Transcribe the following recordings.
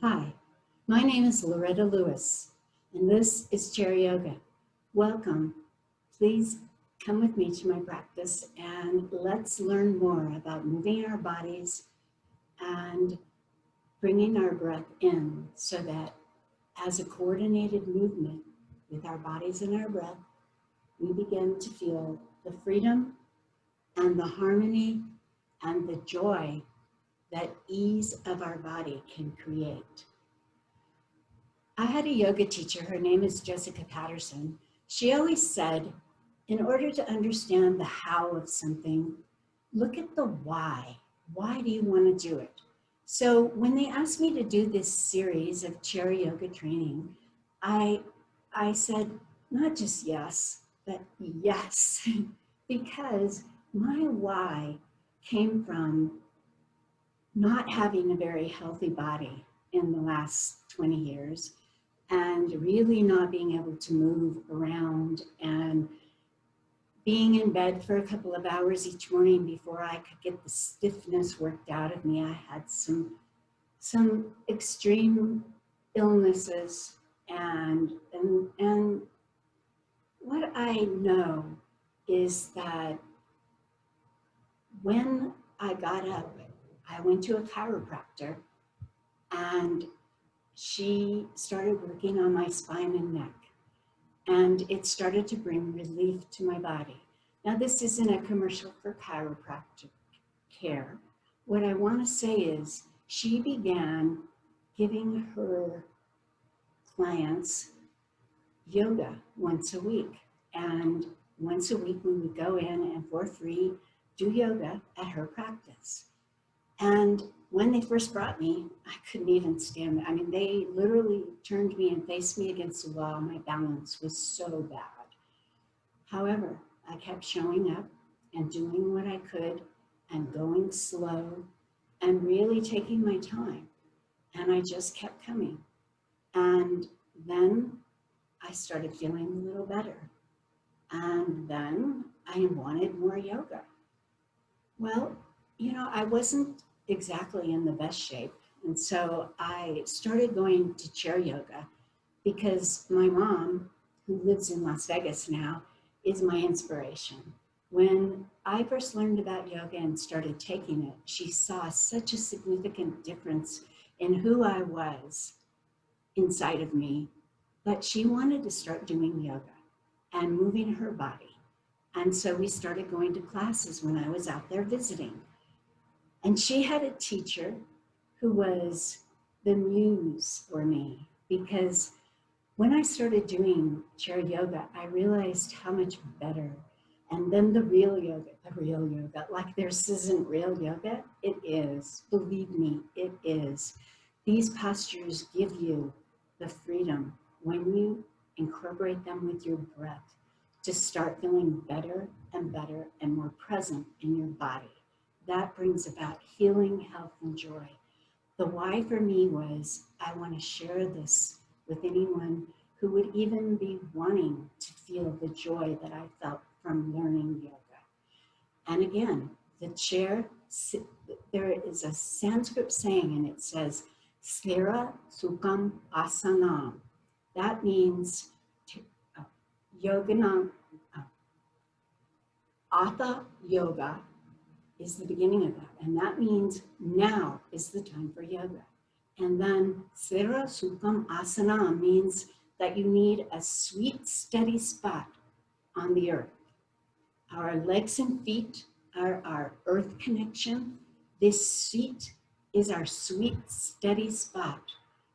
Hi, my name is Loretta Lewis, and this is Chair Yoga. Welcome. Please come with me to my practice and let's learn more about moving our bodies and bringing our breath in so that as a coordinated movement with our bodies and our breath, we begin to feel the freedom and the harmony and the joy that ease of our body can create. I had a yoga teacher, her name is Jessica Patterson. She always said, in order to understand the how of something, look at the why. Why do you want to do it? So when they asked me to do this series of chair yoga training, I said, not just yes, but yes, because my why came from not having a very healthy body in the last 20 years and really not being able to move around and being in bed for a couple of hours each morning before I could get the stiffness worked out of me. I had some extreme illnesses and what I know is that when I got up, I went to a chiropractor and she started working on my spine and neck. And it started to bring relief to my body. Now, this isn't a commercial for chiropractic care. What I want to say is she began giving her clients yoga once a week. And once a week, we would go in and for free do yoga at her practice. And when they first brought me, I couldn't even stand it. I mean, they literally turned me and faced me against the wall. My balance was so bad. However, I kept showing up and doing what I could and going slow and really taking my time. And I just kept coming. And then I started feeling a little better. And then I wanted more yoga. Well, I wasn't exactly in the best shape. And so I started going to chair yoga because my mom, who lives in Las Vegas now, is my inspiration. When I first learned about yoga and started taking it, she saw such a significant difference in who I was inside of me that she wanted to start doing yoga and moving her body. And so we started going to classes when I was out there visiting. And she had a teacher who was the muse for me because when I started doing chair yoga, I realized how much better. And then the real yoga, like this isn't real yoga, it is. Believe me, it is. These postures give you the freedom when you incorporate them with your breath to start feeling better and better and more present in your body. That brings about healing, health, and joy. The why for me was I want to share this with anyone who would even be wanting to feel the joy that I felt from learning yoga. And again, the chair, there is a Sanskrit saying and it says, Sthira Sukham Asanam. That means yoganam, Atha Yoga is the beginning of that. And that means now is the time for yoga. And then Sthira Sukham Asana means that you need a sweet, steady spot on the earth. Our legs and feet are our earth connection. This seat is our sweet, steady spot.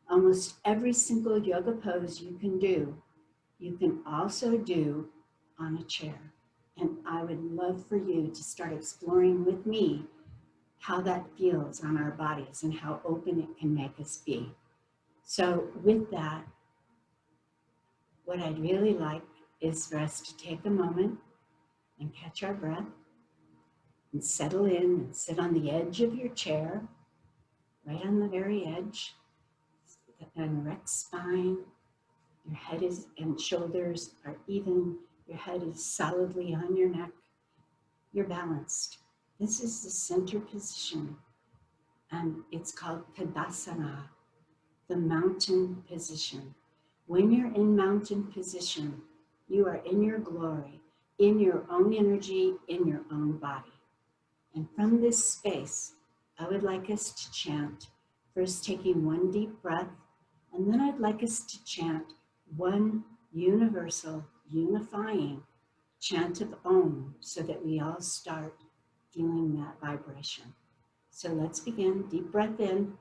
Almost every single yoga pose you can also do on a chair. And I would love for you to start exploring with me how that feels on our bodies and how open it can make us be. So with that, what I'd really like is for us to take a moment and catch our breath and settle in and sit on the edge of your chair, right on the very edge, an erect spine, your head is and shoulders are even, your head is solidly on your neck, you're balanced. This is the center position and it's called Padasana. the mountain position. When you're in mountain position, you are in your glory, in your own energy, in your own body. And from this space, I would like us to chant, first taking one deep breath, and then I'd like us to chant one universal, unifying chant of Om, so that we all start feeling that vibration. So let's begin. Deep breath in.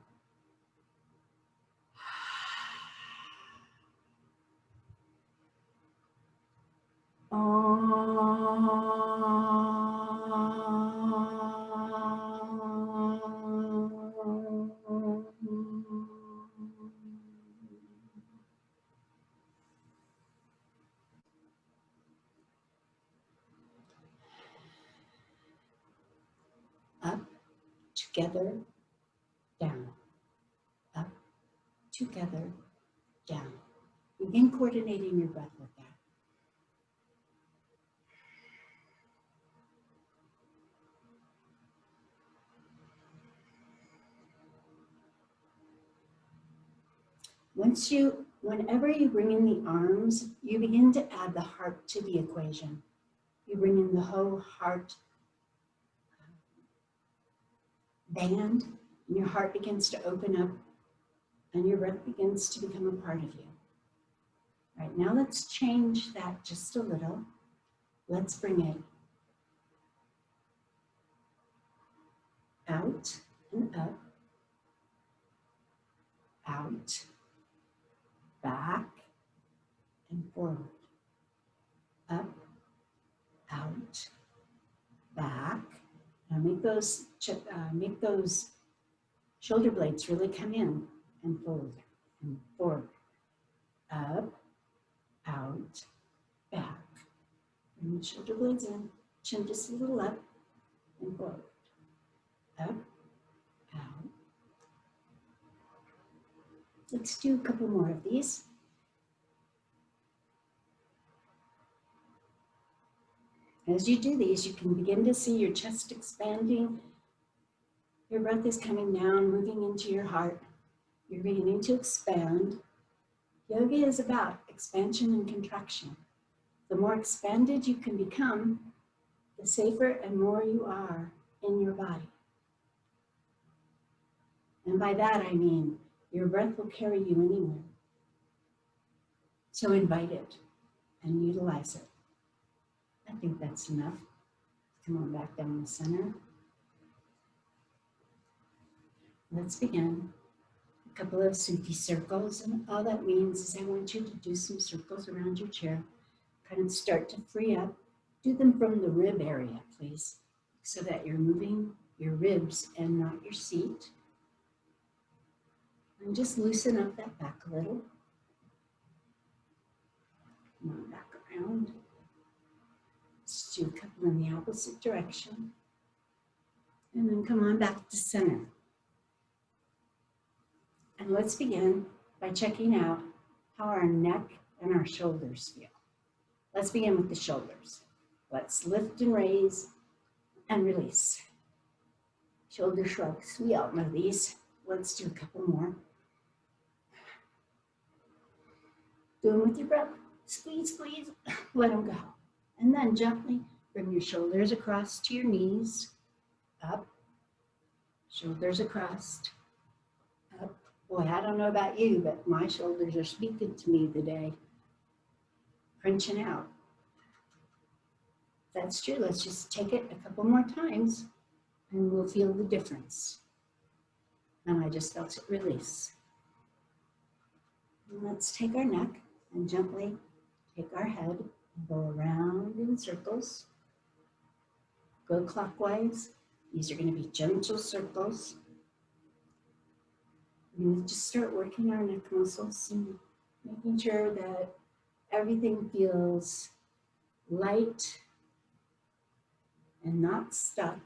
Up, together, down. Up, together, down. Begin coordinating your breath with that. Whenever you bring in the arms, you begin to add the heart to the equation. You bring in the whole heart band, and your heart begins to open up, and your breath begins to become a part of you. All right, now let's change that just a little. Let's bring it out and up, out, back, and forward. Up, out, back. Now make those shoulder blades really come in and forward and forward. Up, out, back. Bring the shoulder blades in, chin just a little up and forward. Up, out. Let's do a couple more of these. As you do these, you can begin to see your chest expanding. Your breath is coming down, moving into your heart. You're beginning to expand. Yoga is about expansion and contraction. The more expanded you can become, the safer and more you are in your body. And by that I mean, your breath will carry you anywhere. So invite it and utilize it. I think that's enough. Come on back down the center. Let's begin. A couple of Suti circles, and all that means is I want you to do some circles around your chair. Kind of start to free up. Do them from the rib area, please, so that you're moving your ribs and not your seat. And just loosen up that back a little. Come on back around. Let's do a couple in the opposite direction. And then come on back to center. And let's begin by checking out how our neck and our shoulders feel. Let's begin with the shoulders. Let's lift and raise and release. Shoulder shrugs, we all know these. Let's do a couple more. Do them with your breath. Squeeze, squeeze, let them go. And then gently bring your shoulders across to your knees, up, shoulders across, up. Boy, I don't know about you, but my shoulders are speaking to me today. Crunching out. If that's true, let's just take it a couple more times and we'll feel the difference. And I just felt it release. And let's take our neck and gently take our head and go around in circles. Go clockwise. These are going to be gentle circles. We're going to just start working our neck muscles and making sure that everything feels light and not stuck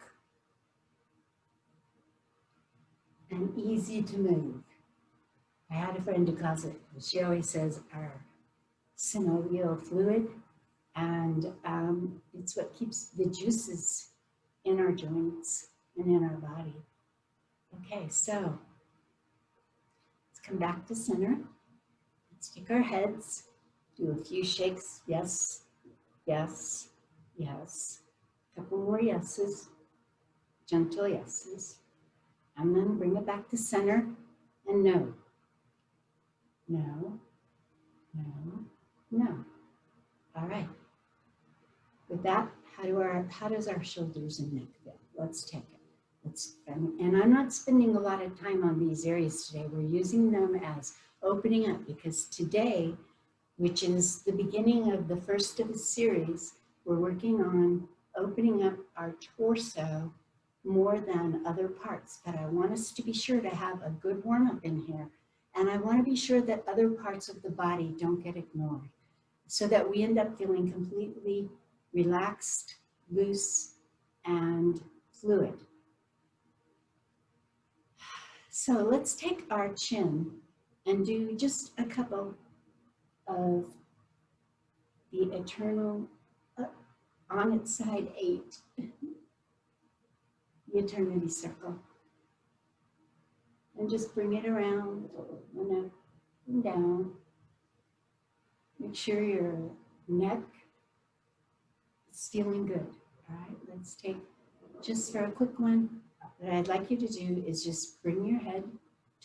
and easy to move. I had a friend who calls it, she always says, our synovial fluid, and it's what keeps the juices in our joints and in our body. Okay, so Let's come back to center. Let's take our heads, do a few shakes. Yes, yes, yes. A couple more yeses, gentle yeses. And then bring it back to center and no. No, no, no. All right. With that, how does our shoulders and neck feel? Let's take it. And I'm not spending a lot of time on these areas today. We're using them as opening up because today, which is the beginning of the first of a series, we're working on opening up our torso more than other parts. But I want us to be sure to have a good warm-up in here. And I want to be sure that other parts of the body don't get ignored so that we end up feeling completely relaxed, loose, and fluid. So let's take our chin and do just a couple of the eternal, on its side 8, the eternity circle. And just bring it around and up and down. Make sure your neck is feeling good. All right, let's take just for a quick one. What I'd like you to do is just bring your head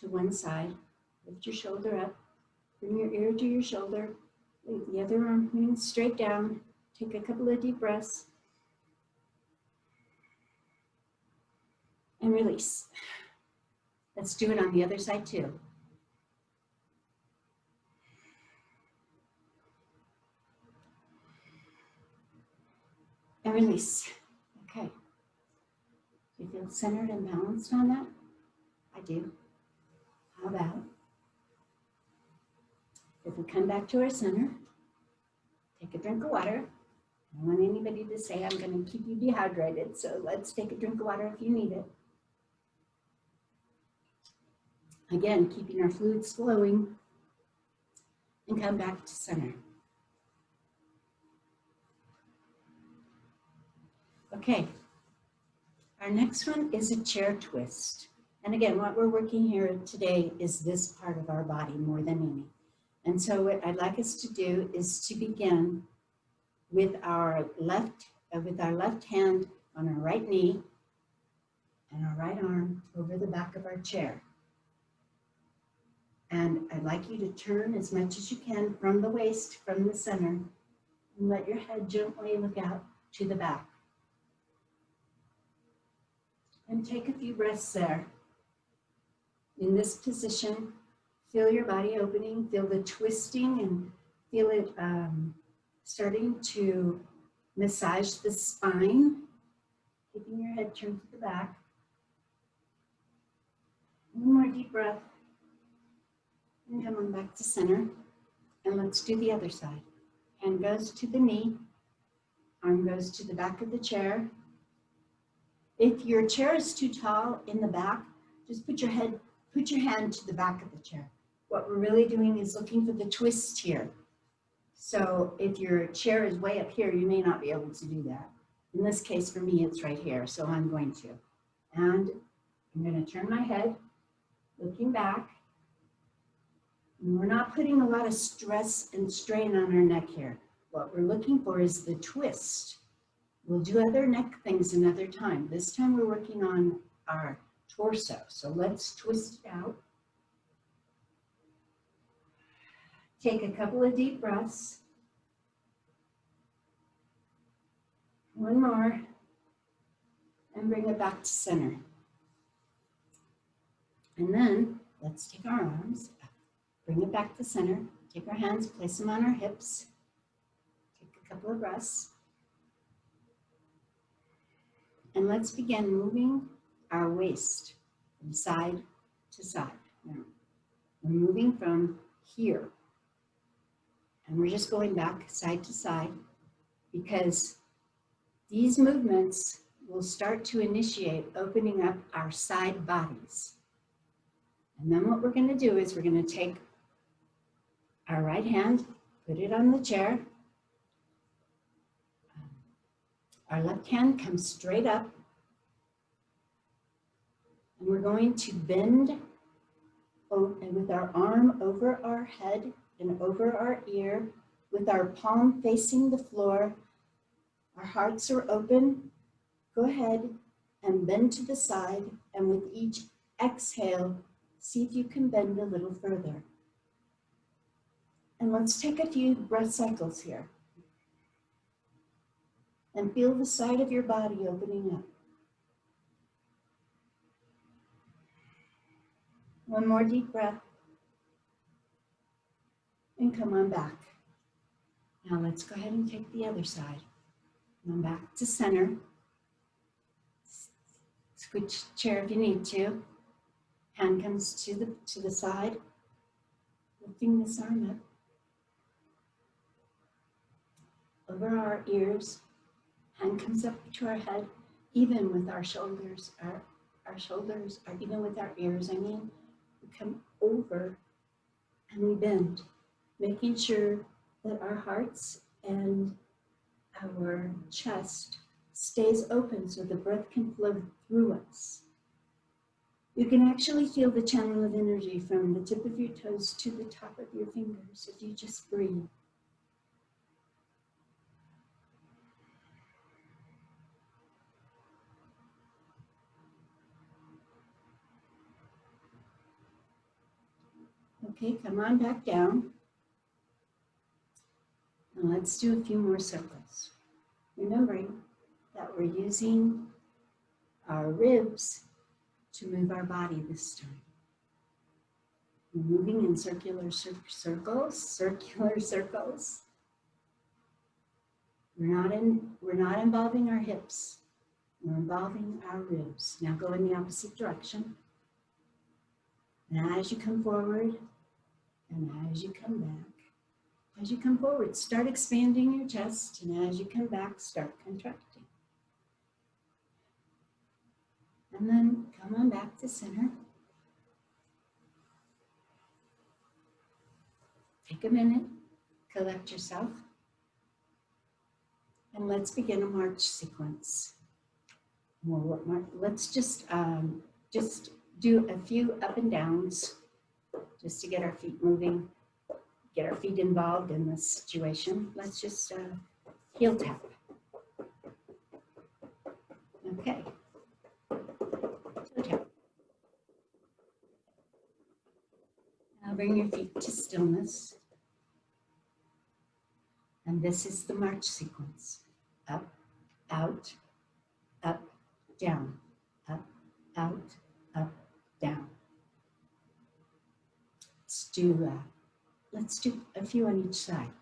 to one side, lift your shoulder up, bring your ear to your shoulder, leave the other arm pointing straight down. Take a couple of deep breaths and release. Let's do it on the other side too. And release. Okay. Do you feel centered and balanced on that? I do. How about if we come back to our center, take a drink of water. I don't want anybody to say I'm going to keep you dehydrated, so let's take a drink of water if you need it. Again, keeping our fluids flowing, and come back to center. Okay, our next one is a chair twist. And again, what we're working here today is this part of our body more than any. And so what I'd like us to do is to begin with our left hand on our right knee and our right arm over the back of our chair. And I'd like you to turn as much as you can from the waist, from the center, and let your head gently look out to the back. And take a few breaths there. In this position, feel your body opening, feel the twisting, and feel it starting to massage the spine, keeping your head turned to the back. One more deep breath. And come on back to center. And let's do the other side. Hand goes to the knee. Arm goes to the back of the chair. If your chair is too tall in the back, just put your hand to the back of the chair. What we're really doing is looking for the twist here. So if your chair is way up here, you may not be able to do that. In this case, for me, it's right here, so I'm going to. And I'm going to turn my head, looking back. And we're not putting a lot of stress and strain on our neck here. What we're looking for is the twist. We'll do other neck things another time. This time we're working on our torso. So let's twist it out. Take a couple of deep breaths. One more. And bring it back to center. And then let's take our arms, bring it back to center. Take our hands, place them on our hips. Take a couple of breaths. And let's begin moving our waist from side to side. Now, we're moving from here. And we're just going back side to side because these movements will start to initiate opening up our side bodies. And then what we're going to do is we're going to take our right hand, put it on the chair. Our left hand comes straight up. And we're going to bend and with our arm over our head and over our ear, with our palm facing the floor, our hearts are open. Go ahead and bend to the side, and with each exhale, see if you can bend a little further. And let's take a few breath cycles here. And feel the side of your body opening up. One more deep breath. And come on back. Now let's go ahead and take the other side. Come on back to center. Switch chair if you need to. Hand comes to the side. Lifting this arm up. Over our ears. Hand comes up to our head. Even with our shoulders, our shoulders are even with our ears, we come over and we bend, making sure that our hearts and our chest stays open so the breath can flow through us. You can actually feel the channel of energy from the tip of your toes to the top of your fingers if you just breathe. Okay, come on back down. And let's do a few more circles. Remembering that we're using our ribs to move our body this time. We're moving in circular circles. We're not involving our hips. We're involving our ribs. Now go in the opposite direction. And as you come forward, and as you come back, as you come forward, start expanding your chest, and as you come back, start contracting. And then come on back to center. Take a minute, collect yourself, and let's begin a march sequence. Let's just do a few up and downs, just to get our feet moving, get our feet involved in this situation. Let's just heel tap. Okay. Toe tap. Now bring your feet to stillness. And this is the march sequence. Up, out, up, down, up, out, up, down. Let's do a few on each side.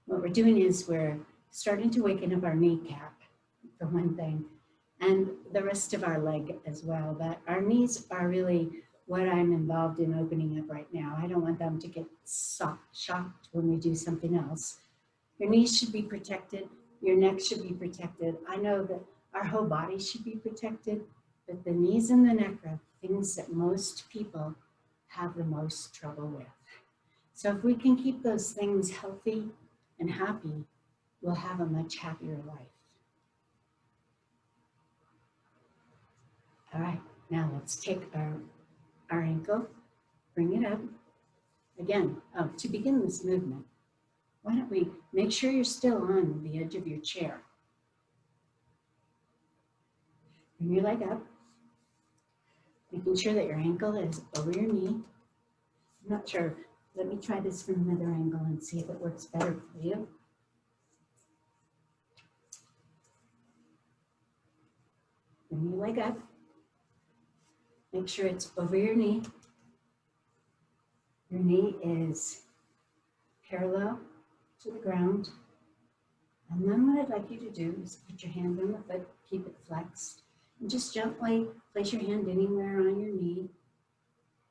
What we're doing is we're starting to waken up our kneecap, for one thing, and the rest of our leg as well. But our knees are really what I'm involved in opening up right now. I don't want them to get shocked when we do something else. Your knees should be protected. Your neck should be protected. I know that our whole body should be protected, but the knees and the neck are things that most people have the most trouble with. So if we can keep those things healthy and happy, we'll have a much happier life. All right, now let's take our ankle, bring it up. Again, to begin this movement, why don't we make sure you're still on the edge of your chair. Bring your leg up, making sure that your ankle is over your knee. I'm not sure. Let me try this from another angle and see if it works better for you. Bring your leg up. Make sure it's over your knee. Your knee is parallel to the ground. And then what I'd like you to do is put your hand on the foot, keep it flexed, and just gently place your hand anywhere on your knee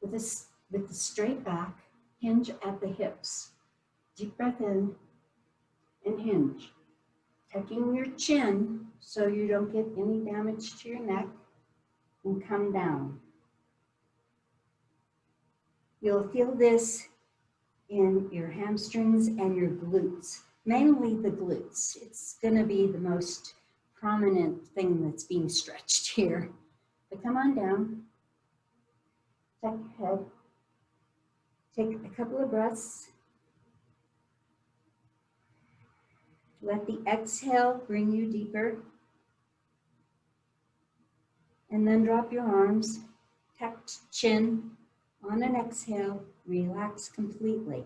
with the straight back, hinge at the hips. Deep breath in and hinge. Tucking your chin so you don't get any damage to your neck, and come down. You'll feel this in your hamstrings and your glutes, mainly the glutes. It's going to be the most prominent thing that's being stretched here. So come on down, tuck your head, take a couple of breaths. Let the exhale bring you deeper. And then drop your arms, tucked chin. On an exhale, relax completely.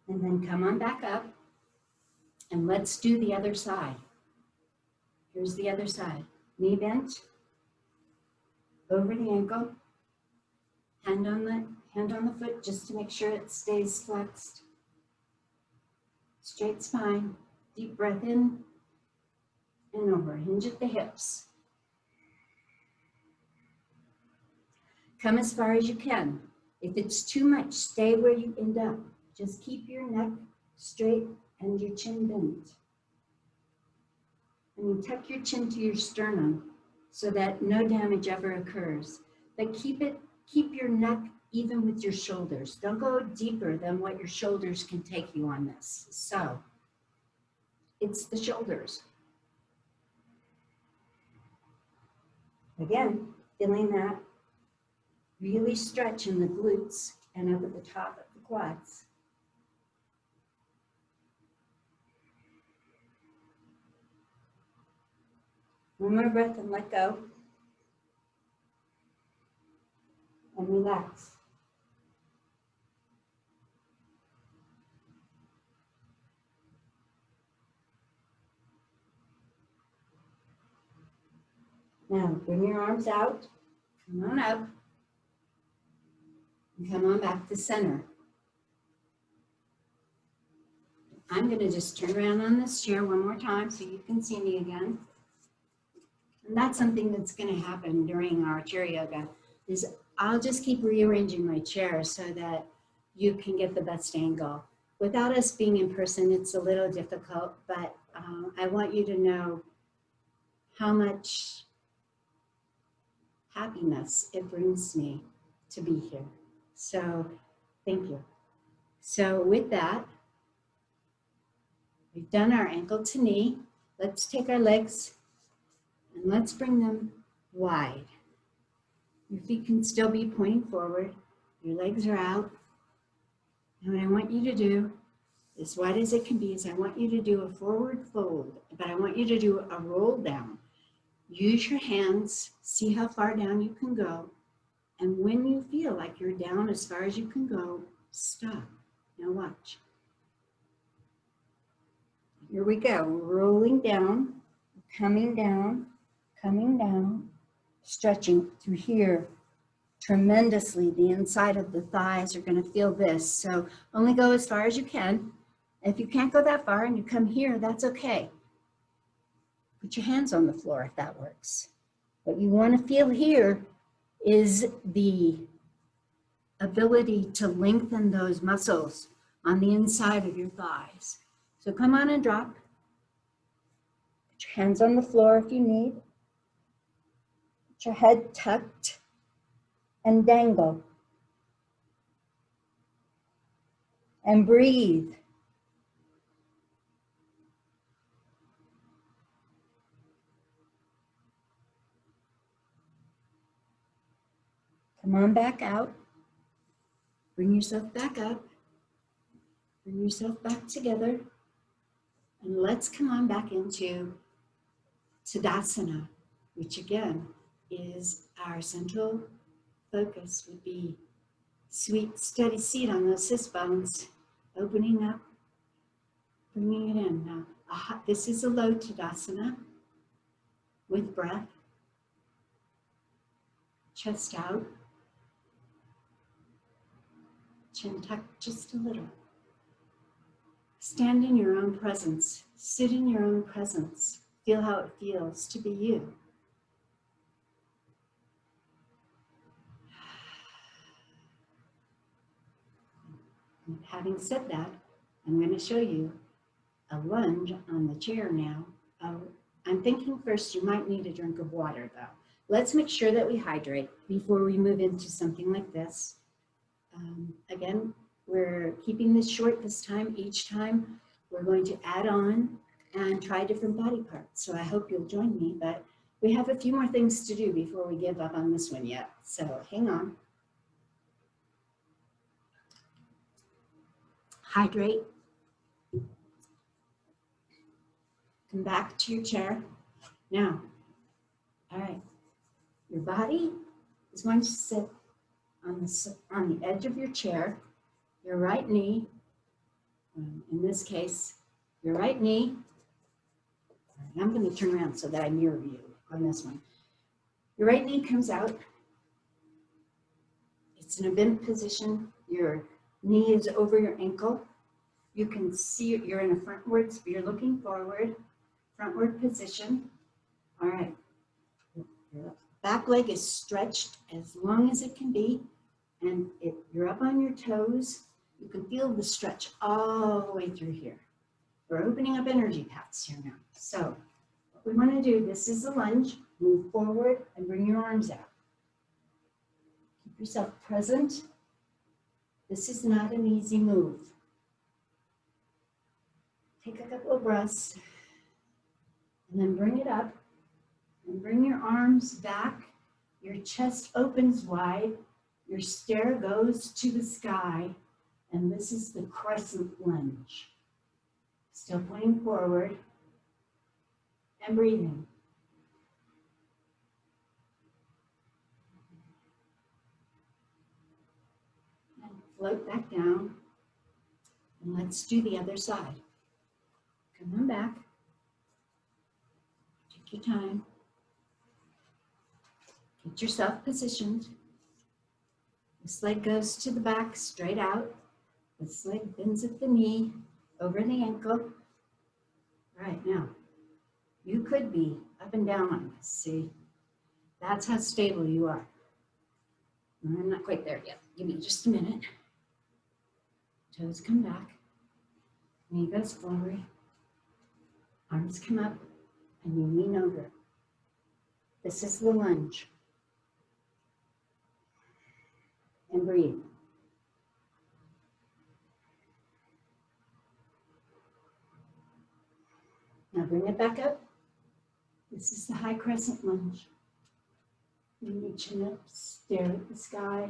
And then come on back up. And let's do the other side. Here's the other side. Knee bent, over the ankle, hand on the foot just to make sure it stays flexed. Straight spine, deep breath in and over. Hinge at the hips. Come as far as you can. If it's too much, stay where you end up. Just keep your neck straight and your chin bent. And you tuck your chin to your sternum so that no damage ever occurs. But keep your neck even with your shoulders. Don't go deeper than what your shoulders can take you on this. So it's the shoulders. Again, feeling that really stretch in the glutes and up at the top of the quads. One more breath and let go. And relax. Now, bring your arms out. Come on up. And come on back to center. I'm going to just turn around on this chair one more time so you can see me again. And that's something that's going to happen during our chair yoga, is I'll just keep rearranging my chair so that you can get the best angle. Without us being in person, it's a little difficult, but I want you to know how much happiness it brings me to be here. So thank you. So with that, we've done our ankle to knee. Let's take our legs and let's bring them wide. Your feet can still be pointing forward. Your legs are out. And what I want you to do, as wide as it can be, is I want you to do a forward fold, but I want you to do a roll down. Use your hands, see how far down you can go. And when you feel like you're down as far as you can go, stop. Now watch. Here we go, rolling down, coming down, stretching through here tremendously. The inside of the thighs are going to feel this. So only go as far as you can. If you can't go that far and you come here, that's okay. Put your hands on the floor if that works. What you want to feel here is the ability to lengthen those muscles on the inside of your thighs. So come on and drop. Put your hands on the floor if you need. Put your head tucked and dangle. And breathe. Come on back out. Bring yourself back up. Bring yourself back together. And let's come on back into Sadasana, which again is our central focus would be sweet, steady seat on those sit bones, opening up, bringing it in. Now, this is a low Tadasana with breath, chest out, chin tucked just a little. Stand in your own presence, sit in your own presence, feel how it feels to be you. And having said that, I'm going to show you a lunge on the chair now. I'm thinking first you might need a drink of water though. Let's make sure that we hydrate before we move into something like this. Again, we're keeping this short this time. Each time we're going to add on and try different body parts. So I hope you'll join me, but we have a few more things to do before we give up on this one yet. So hang on. Hydrate. Come back to your chair. Now, all right, your body is going to sit on the edge of your chair. Your right knee, in this case, your right knee. I'm going to turn around so that I mirror you on this one. Your right knee comes out. It's in a bent position. Your knee is over your ankle. You can see you're in a frontwards, you're looking forward, frontward position. All right. Your back leg is stretched as long as it can be, and you're up on your toes. You can feel the stretch all the way through here. We're opening up energy paths here now. So what we want to do, this is a lunge. Move forward and bring your arms out. Keep yourself present. This is not an easy move. Take a couple of breaths and then bring it up and bring your arms back. Your chest opens wide. Your stare goes to the sky. And this is the Crescent Lunge. Still pointing forward and breathing. And float back down. And let's do the other side. Come on back. Take your time. Get yourself positioned. This leg goes to the back, straight out. This leg bends at the knee, over the ankle. All right, now, you could be up and down on this, see? That's how stable you are. I'm not quite there yet. Give me just a minute. Toes come back. Knee goes forward. Arms come up, and you lean over. This is the lunge. And breathe. Now bring it back up. This is the high crescent lunge. Bring your chin up, stare at the sky.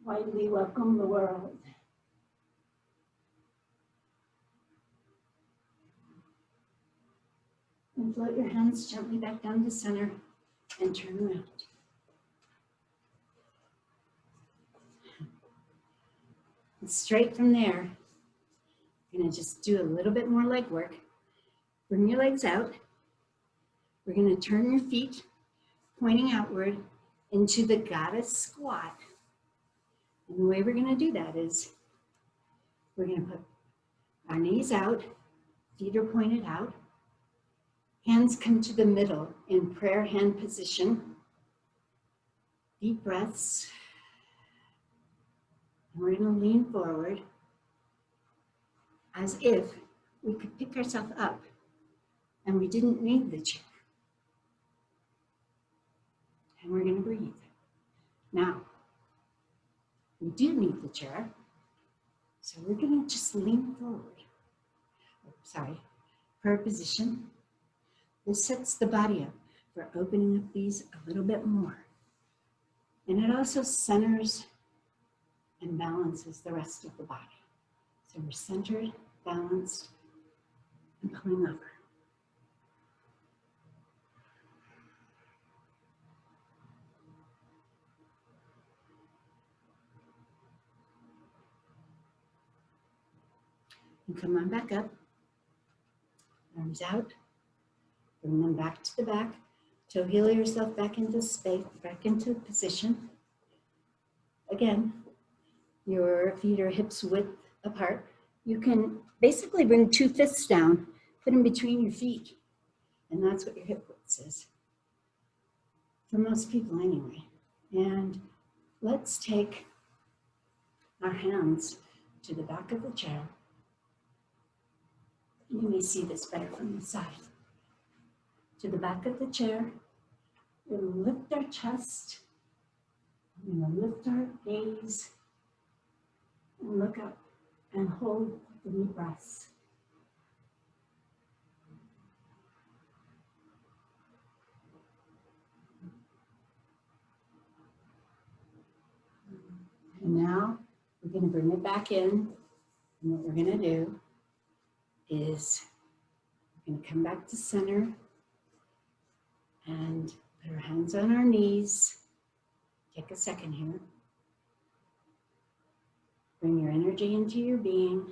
Widely welcome the world. And float your hands gently back down to center and turn around. And straight from there, you're going to just do a little bit more leg work. Bring your legs out. We're going to turn your feet pointing outward into the goddess squat. And the way we're going to do that is we're going to put our knees out, feet are pointed out, hands come to the middle in prayer hand position. Deep breaths. And we're going to lean forward as if we could pick ourselves up and we didn't need the chair. And we're going to breathe. Now, we do need the chair, so we're going to just lean forward. Prayer position. This sets the body up for opening up these a little bit more. And it also centers and balances the rest of the body. So we're centered, balanced, and pulling over. And come on back up. Arms out. Bring them back to the back. Toe heel yourself back into space, back into position. Again, your feet are hips width apart. You can basically bring 2 fists down, put them between your feet, and that's what your hip width is. For most people anyway. And let's take our hands to the back of the chair. You may see this better from the side. To the back of the chair, we'll lift our chest. We're going to lift our gaze and look up and hold the deep breaths. We're going to bring it back in. And what we're going to do is we're going to come back to center and put our hands on our knees. Take a second here. Bring your energy into your being,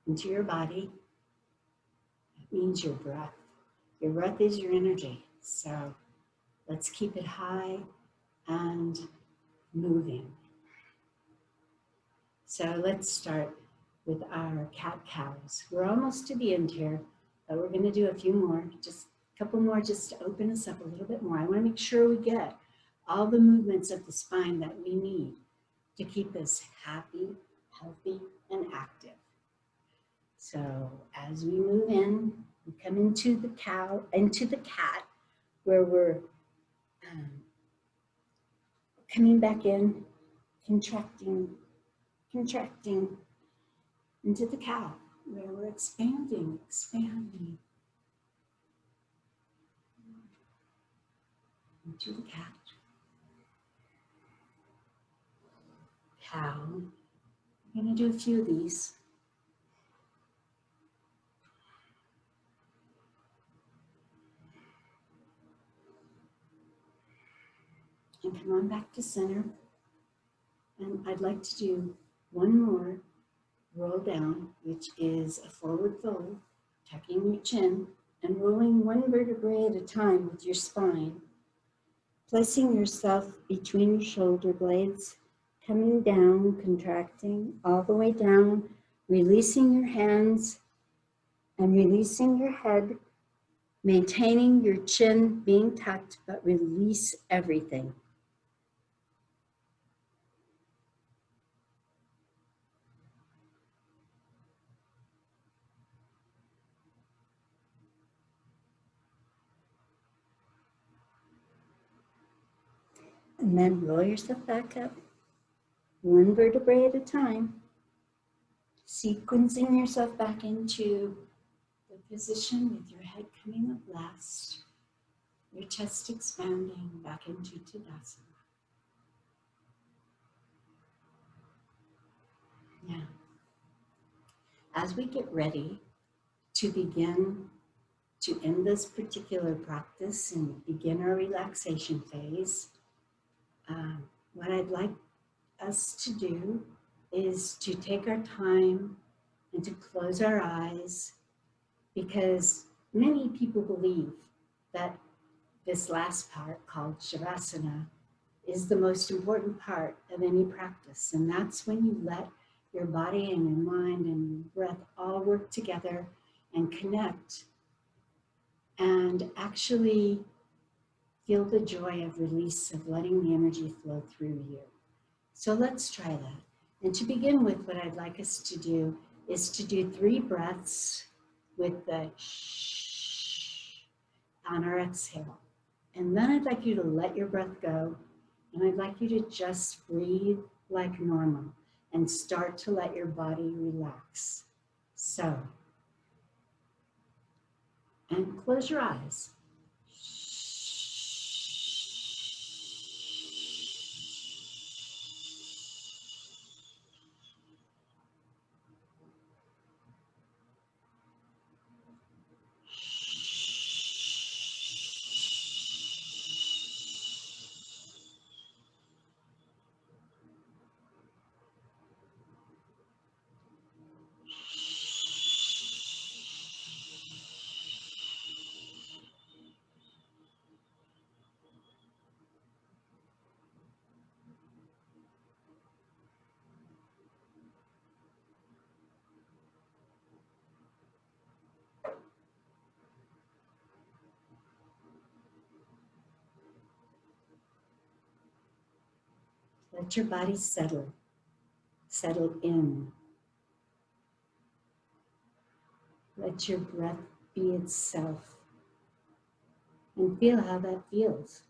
into your body. That means your breath. Your breath is your energy. So let's keep it high and moving. So let's start with our cat-cows. We're almost to the end here, but we're going to do a few more, just a couple more just to open us up a little bit more. I want to make sure we get all the movements of the spine that we need to keep us happy, healthy, and active. So as we move in, we come into the cat, where we're coming back in, contracting, into the cow, where we're expanding, into the cat, cow. I'm going to do a few of these. And come on back to center. And I'd like to do one more roll down, which is a forward fold, tucking your chin and rolling one vertebrae at a time with your spine, placing yourself between your shoulder blades, coming down, contracting all the way down, releasing your hands and releasing your head, maintaining your chin being tucked, but release everything. And then roll yourself back up, one vertebrae at a time, sequencing yourself back into the position with your head coming up last, your chest expanding back into Padasana. Now, as we get ready to begin to end this particular practice and begin our relaxation phase, what I'd like us to do is to take our time and to close our eyes, because many people believe that this last part, called Sadasana, is the most important part of any practice. And that's when you let your body and your mind and your breath all work together and connect and actually feel the joy of release, of letting the energy flow through you. So let's try that. And to begin with, what I'd like us to do is to do 3 breaths with the shh on our exhale. And then I'd like you to let your breath go, and I'd like you to just breathe like normal and start to let your body relax. So, and close your eyes. Let your body settle in. Let your breath be itself and feel how that feels.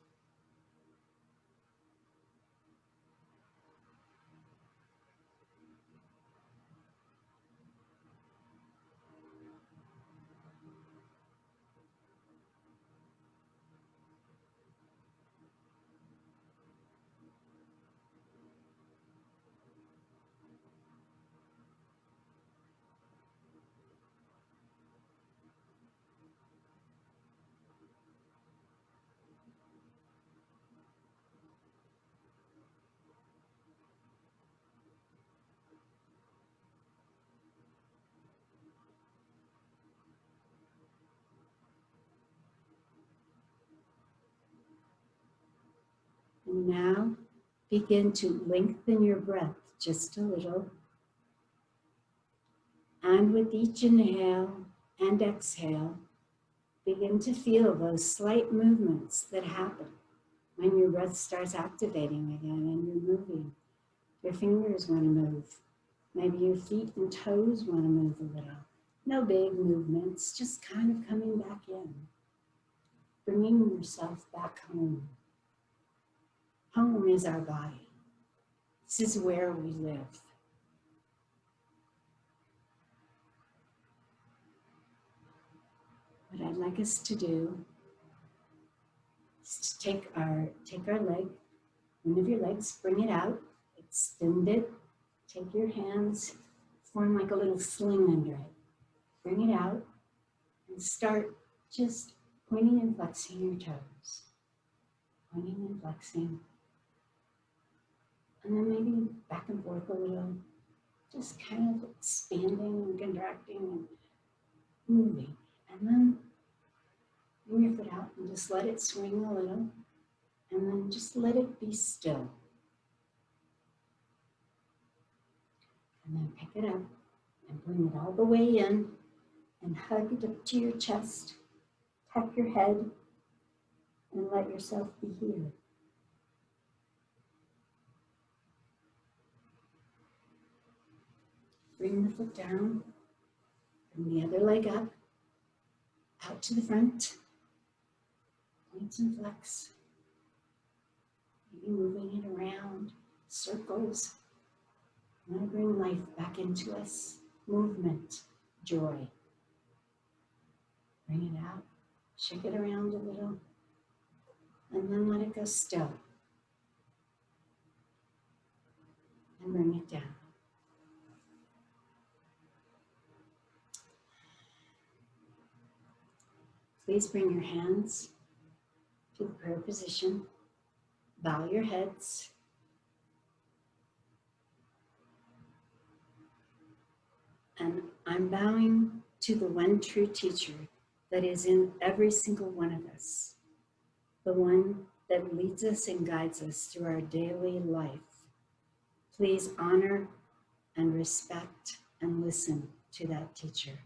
Now begin to lengthen your breath just a little. And with each inhale and exhale, begin to feel those slight movements that happen when your breath starts activating again and you're moving. Your fingers want to move. Maybe your feet and toes want to move a little. No big movements, just kind of coming back in. Bringing yourself back home. Home is our body. This is where we live. What I'd like us to do is to take our leg, one of your legs, bring it out, extend it, take your hands, form like a little sling under it. Bring it out and start just pointing and flexing your toes. Pointing and flexing. And then maybe back and forth a little, just kind of expanding and contracting and moving. And then bring your foot out and just let it swing a little. And then just let it be still. And then pick it up and bring it all the way in and hug it up to your chest. Tuck your head and let yourself be here. Bring the foot down, bring the other leg up, out to the front, point and flex, maybe moving it around, circles. I want to bring life back into us, movement, joy. Bring it out, shake it around a little, and then let it go still. And bring it down. Please bring your hands to the prayer position. Bow your heads. And I'm bowing to the one true teacher that is in every single one of us. The one that leads us and guides us through our daily life. Please honor and respect and listen to that teacher.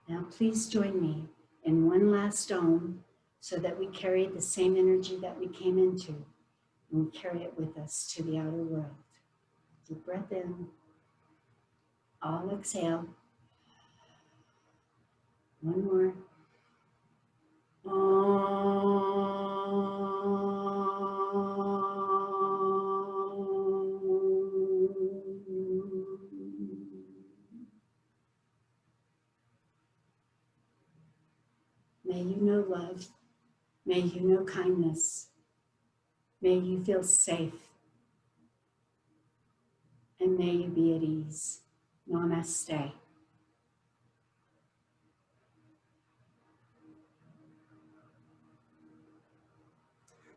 Now please join me in one last Om so that we carry the same energy that we came into and we carry it with us to the outer world. Deep breath in. All exhale. One more. May you know love. May you know kindness. May you feel safe. And may you be at ease. Namaste.